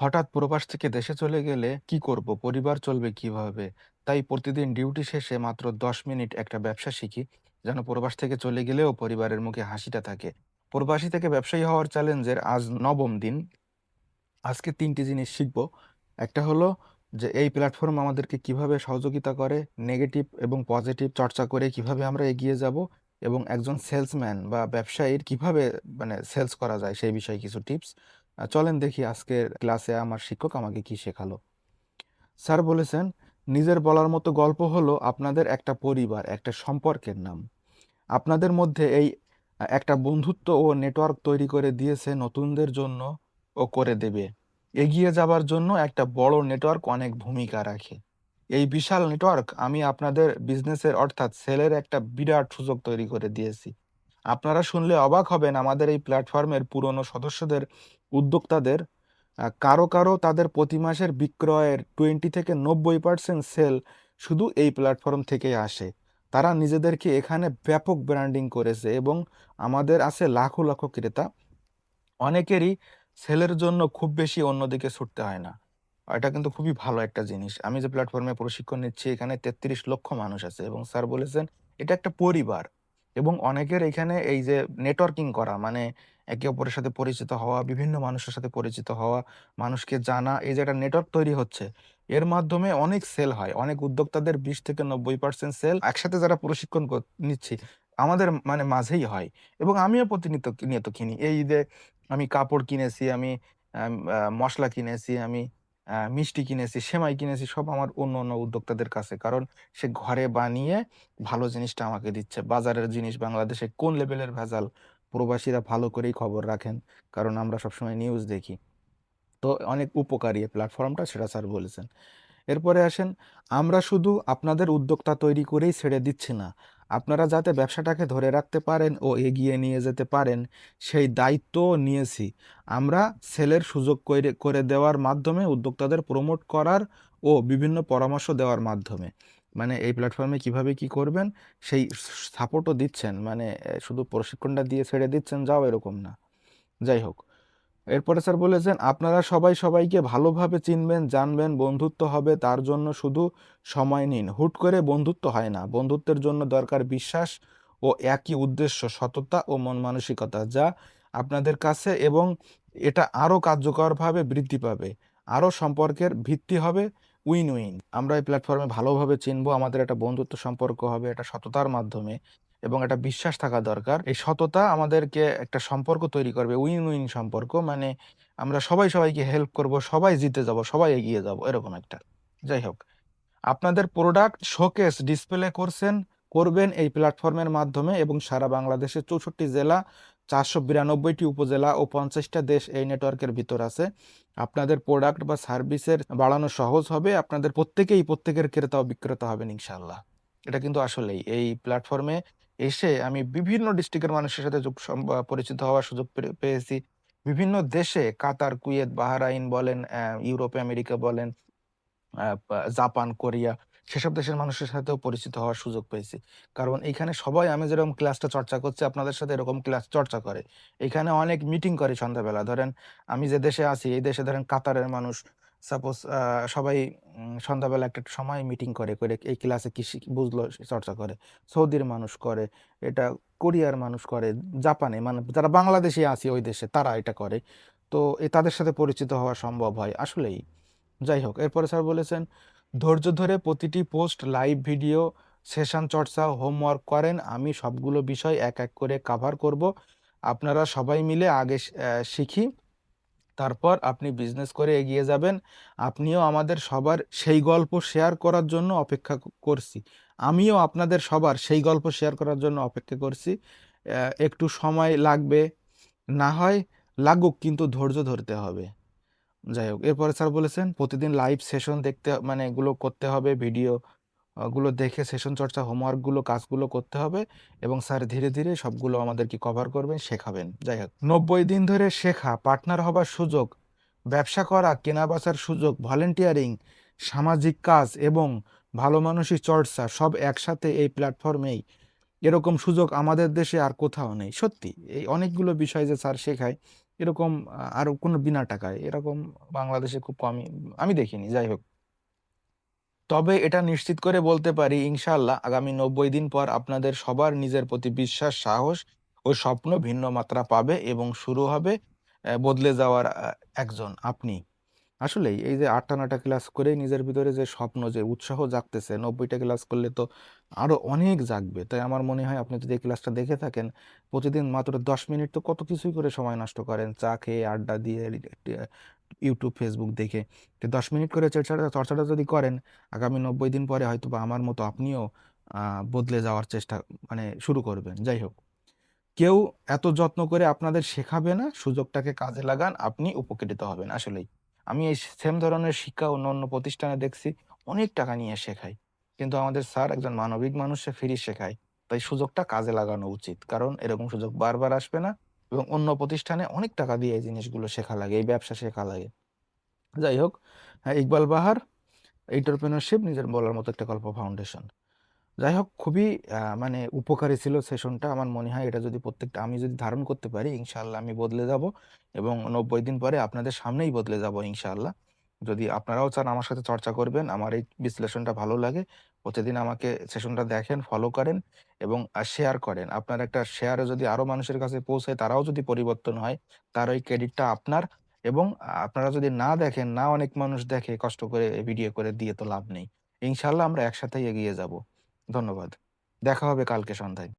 হঠাৎ প্রবাস থেকে দেশে চলে গেলে কি করব? পরিবার চলবে কিভাবে? তাই প্রতিদিন ডিউটি শেষে মাত্র ১০ মিনিট একটা ব্যবসা শিখি, যেন প্রবাস থেকে চলে গেলেও পরিবারের মুখে হাসিটা থাকে। প্রবাসী থেকে ব্যবসায়ী হওয়ার চ্যালেঞ্জের আজ ৯ম দিন। আজকে ৩ টি জিনিস শিখব। একটা হলো যে এই প্ল্যাটফর্ম আমাদেরকে কিভাবে সহযোগিতা করে, নেগেটিভ এবং পজিটিভ চর্চা করে কিভাবে আমরা এগিয়ে যাব এবং একজন সেলসম্যান বা ব্যবসায়ীর কিভাবে সেলস করা যায় সেই বিষয়ে কিছু টিপস। চলেন দেখি আজকের ক্লাসে আমার শিক্ষক আমাকে কি শেখালো। স্যার বলেছেন, নিজের বলার মতো গল্প হলো আপনাদের একটা পরিবার, একটা সম্পর্কের নাম। আপনাদের মধ্যে এই একটা বন্ধুত্ব ও নেটওয়ার্ক তৈরি করে দিয়েছে নতুনদের জন্য ও করে দেবে। এগিয়ে যাবার জন্য একটা বড় নেটওয়ার্ক অনেক ভূমিকা রাখে। এই বিশাল নেটওয়ার্ক আমি আপনাদের বিজনেসের অর্থাৎ সেলের একটা বিরাট সুযোগ তৈরি করে দিয়েছি। আপনারা শুনলে অবাক হবেন আমাদের এই প্ল্যাটফর্মের পুরনো সদস্যদের, উদ্যোক্তাদের কারো তাদের প্রতি মাসের বিক্রয়ের 20 থেকে 90% সেল শুধু এই প্ল্যাটফর্ম থেকেই আসে। তারা নিজেদেরকে এখানে ব্যাপক ব্র্যান্ডিং করেছে এবং আমাদের আছে লাখো ক্রেতা। অনেকেরই সেলের জন্য খুব বেশি অন্যদিকে ছুটতে হয় না। এটা কিন্তু খুবই ভালো একটা জিনিস। আমি যে প্ল্যাটফর্মে প্রশিক্ষণ নিচ্ছি এখানে ৩৩ লক্ষ মানুষ আছে এবং স্যার বলেছেন এটা একটা পরিবার এবং অনেকের এখানে এই যে নেটওয়ার্কিং করা মানে একে অপরের সাথে পরিচিত হওয়া, বিভিন্ন মানুষের সাথে পরিচিত হওয়া, মানুষকে জানা, এই যে একটা নেটওয়ার্ক তৈরি হচ্ছে, এর মাধ্যমে অনেক সেল হয়। অনেক উদ্যোক্তাদের ২০ থেকে ৯০% সেল একসাথে যারা প্রশিক্ষণ নিচ্ছি আমাদের মাঝেই হয় এবং আমিও নিয়ত কিনি। এই ঈদে আমি কাপড় কিনেছি, আমি মসলা কিনেছি, আমি মিষ্টি কিনেছি, সেমাই কিনেছি সব আমার অন্য উদ্যোক্তাদের কাছে। কারণ সে ঘরে বানিয়ে ভালো জিনিসটা আমাকে দিচ্ছে। বাজারের জিনিস বাংলাদেশে কোন লেভেলের ভেজাল প্রবাসীরা ভালো করেই খবর রাখেন। কারণ আমরা সবসময় নিউজ দেখি। তো অনেক উপকারী এই প্ল্যাটফর্মটা সেটা স্যার বলেছেন। এরপরে আসেন, আমরা শুধু আপনাদের উদ্যোক্তা তৈরি করেই ছেড়ে দিচ্ছি না। আপনারা যাতে ব্যবসাটাকে ধরে রাখতে পারেন ও এগিয়ে নিয়ে যেতে পারেন, সেই দায়িত্বও নিয়েছি। আমরা সেলের সুযোগ করে দেওয়ার মাধ্যমে উদ্যোক্তাদের প্রমোট করার ও বিভিন্ন পরামর্শ দেওয়ার মাধ্যমে। মানে এই প্ল্যাটফর্মে কিভাবে কি করবেন সেই সাপোর্টও দিচ্ছেন। শুধু প্রশিক্ষণটা দিয়ে ছেড়ে দিচ্ছেন যাও এরকম না। যাই হোক। এরপরে স্যার বলেছেন, আপনারা সবাই সবাইকে ভালোভাবে চিনবেন, জানবেন, বন্ধুত্ব হবে তার জন্য শুধু সময় নিন। হুট করে বন্ধুত্ব হয় না। বন্ধুত্বের জন্য দরকার বিশ্বাস ও একই উদ্দেশ্য, সততা ও মন মানসিকতা যা আপনাদের কাছে এবং এটা আরো কার্যকরভাবে বৃদ্ধি পাবে। আরো সম্পর্কের ভিত্তি হবে উইন-উইন। আমরা এই প্ল্যাটফর্মে ভালোভাবে চিনবো, আমাদের একটা বন্ধুত্ব সম্পর্ক হবে এটা সততার মাধ্যমে এবং একটা বিশ্বাস থাকা দরকার। এই সততা আমাদেরকে একটা সম্পর্ক তৈরি করবে, উইন-উইন সম্পর্ক। আমরা সবাই সবাইকে হেল্প করব, সবাই জিতে যাব, সবাই এগিয়ে যাব এরকম একটা। যাই হোক, আপনাদের প্রোডাক্ট শোকেস ডিসপ্লে করবেন এই প্ল্যাটফর্মের মাধ্যমে এবং সারা বাংলাদেশে ৬৪ জেলা, ৪৯২টি উপজেলা ও ৫০টা দেশ এই নেটওয়ার্কের ভিতর আছে। আপনাদের প্রোডাক্ট বা সার্ভিসের বাড়ানো সহজ হবে। আপনাদের প্রত্যেকের ক্রেতা ও বিক্রেতা হবেন ইনশাআল্লাহ। এটা কিন্তু আসলেই এই প্ল্যাটফর্মে এসে আমি বিভিন্ন ডিস্ট্রিক্টের মানুষের সাথে পরিচিত হওয়ার সুযোগ পেয়েছি। বিভিন্ন দেশে কাতার, কুয়েত, বাহরাইন বলেন, ইউরোপে আমেরিকা বলেন, জাপান, কোরিয়া সেসব দেশের মানুষের সাথেও পরিচিত হওয়ার সুযোগ পেয়েছি। কারণ এইখানে সবাই আমি যেরকম ক্লাসটা চর্চা করছি আপনাদের সাথে এরকম ক্লাস চর্চা করে। এখানে অনেক মিটিং করে সন্ধ্যাবেলা। ধরেন আমি যে দেশে আছি এই দেশে ধরেন কাতারের মানুষ সাপোজ সবাই সন্ধ্যাবেলা একটা সময় মিটিং করে এই ক্লাসে কি বুঝলো সে চর্চা করে। সৌদির মানুষ করে, এটা কোরিয়ার মানুষ করে, জাপানে যারা বাংলাদেশে আছি ওই দেশে তারা এটা করে। তো তাদের সাথে পরিচিত হওয়া সম্ভব হয় আসলেই। যাই হোক, এরপরে স্যার বলেছেন, ধৈর্য ধরে প্রতিটি পোস্ট, লাইভ ভিডিও, সেশন চর্চা, হোমওয়ার্ক করেন। আমি সবগুলো বিষয় এক করে কাভার করব। আপনারা সবাই মিলে আগে শিখি, তারপর আপনি বিজনেস করে এগিয়ে যাবেন। আপনিও আমাদের সবার সেই গল্প শেয়ার করার জন্য অপেক্ষা করছি। আমিও আপনাদের সবার সেই গল্প শেয়ার করার জন্য অপেক্ষা করছি। একটু সময় লাগবে, না হয় লাগুক, কিন্তু ধৈর্য ধরতে হবে। যাই হোক, এরপরে স্যার বলেছেন প্রতিদিন লাইভ সেশন দেখতে এগুলো করতে হবে, ভিডিও গুলো দেখে সেশন চর্চা, হোমওয়ার্ক গুলো, কাজগুলো করতে হবে এবং স্যার ধীরে সবগুলো আমাদেরকে কভার করবেন, শেখাবেন। যাই হোক, ৯০ দিন ধরে শেখা, পার্টনার হবার সুযোগ, ব্যবসা করা, কেনা-বেচার সুযোগ, ভলান্টিয়ারিং, সামাজিক কাজ এবং ভালো মানসিক চর্চা সব একসাথে এই প্ল্যাটফর্মেই। এরকম সুযোগ আমাদের দেশে আর কোথাও নেই। সত্যি এই অনেকগুলো বিষয় যে স্যার শেখায় এরকম আরো কোনো বিনা টাকায় এরকম বাংলাদেশে খুব কমই আমি দেখিনি। যাই হোক। তবে এটা নিশ্চিত করে বলতে পারি ইনশাআল্লাহ আগামী ৯০ দিন পর আপনাদের সবার নিজের প্রতি বিশ্বাস, সাহস ও স্বপ্ন ভিন্ন মাত্রা পাবে এবং শুরু হবে বদলে যাওয়ার একজন আপনি। আসলেই এই যে ৮ টা ৯ টা ক্লাস করেই নিজের ভিতরে যে স্বপ্ন যে উৎসাহ জাগতেছে ৯০ টা ক্লাস করলে তো আরো অনেক জাগবে। তাই আমার মনে হয় আপনি যদি এই ক্লাসটা দেখে থাকেন, প্রতিদিন মাত্র ১০ মিনিট তো কত কিছুই করে সময় নষ্ট করেন। চা খেয়ে, আড্ডা দিয়ে, YouTube, Facebook দেখে। তো ১০ মিনিট করে চর্চাটা যদি করেন, আগামী ৯০ দিন পরে হয়তোবা আমার মতো আপনিও আ বদলে যাওয়ার চেষ্টা মানে শুরু করবেন। যাই হোক। কেউ এত যত্ন করে আপনাদের শেখাবে না, সুযোগটাকে কাজে লাগান, আপনি উপকৃত হবেন আসলেই। আমি এই সেম ধরনের শিক্ষা অন্য প্রতিষ্ঠানে দেখছি, অনেক টাকা নিয়ে শেখায়। কিন্তু আমাদের স্যার একজন মানবিক মানুষ, সে ফ্রি শেখায়। তাই সুযোগটা কাজে লাগানো উচিত। কারণ এরকম সুযোগ বারবার আসবে না এবং অন্য প্রতিষ্ঠানে অনেক টাকা দিয়ে এই জিনিসগুলো শেখা লাগে, এই ব্যবসা শেখা লাগে। যাই হোক, হ্যাঁ, ইকবাল বাহার, এন্টারপ্রেনিউরশিপ নিজের বলার মতো একটা গল্প ফাউন্ডেশন। যাই হোক খুবই মানে উপকারী ছিল সেশনটা। আমার মনে হয় এটা যদি প্রত্যেকটা আমি যদি ধারণ করতে পারি ইনশাআল্লাহ আমি বদলে যাব এবং ৯০ দিন পরে আপনাদের সামনেই বদলে যাব ইনশাআল্লাহ। যদি আপনারাও চান আমার সাথে চর্চা করবেন, আমার এই বিশ্লেষণটা ভালো লাগে, প্রতিদিন আমাকে সেশনটা দেখেন, ফলো করেন এবং শেয়ার করেন। আপনার একটা শেয়ারে যদি আরো মানুষের কাছে পৌঁছায়, তারাও যদি পরিবর্তন হয়, তার ওই ক্রেডিটটা আপনার এবং আপনারা যদি না দেখেন, না অনেক মানুষ দেখে কষ্ট করে ভিডিও করে দিয়ে তো লাভ নেই। ইনশাআল্লাহ আমরা একসাথেই এগিয়ে যাব। ধন্যবাদ। দেখা হবে কালকে সন্ধ্যায়।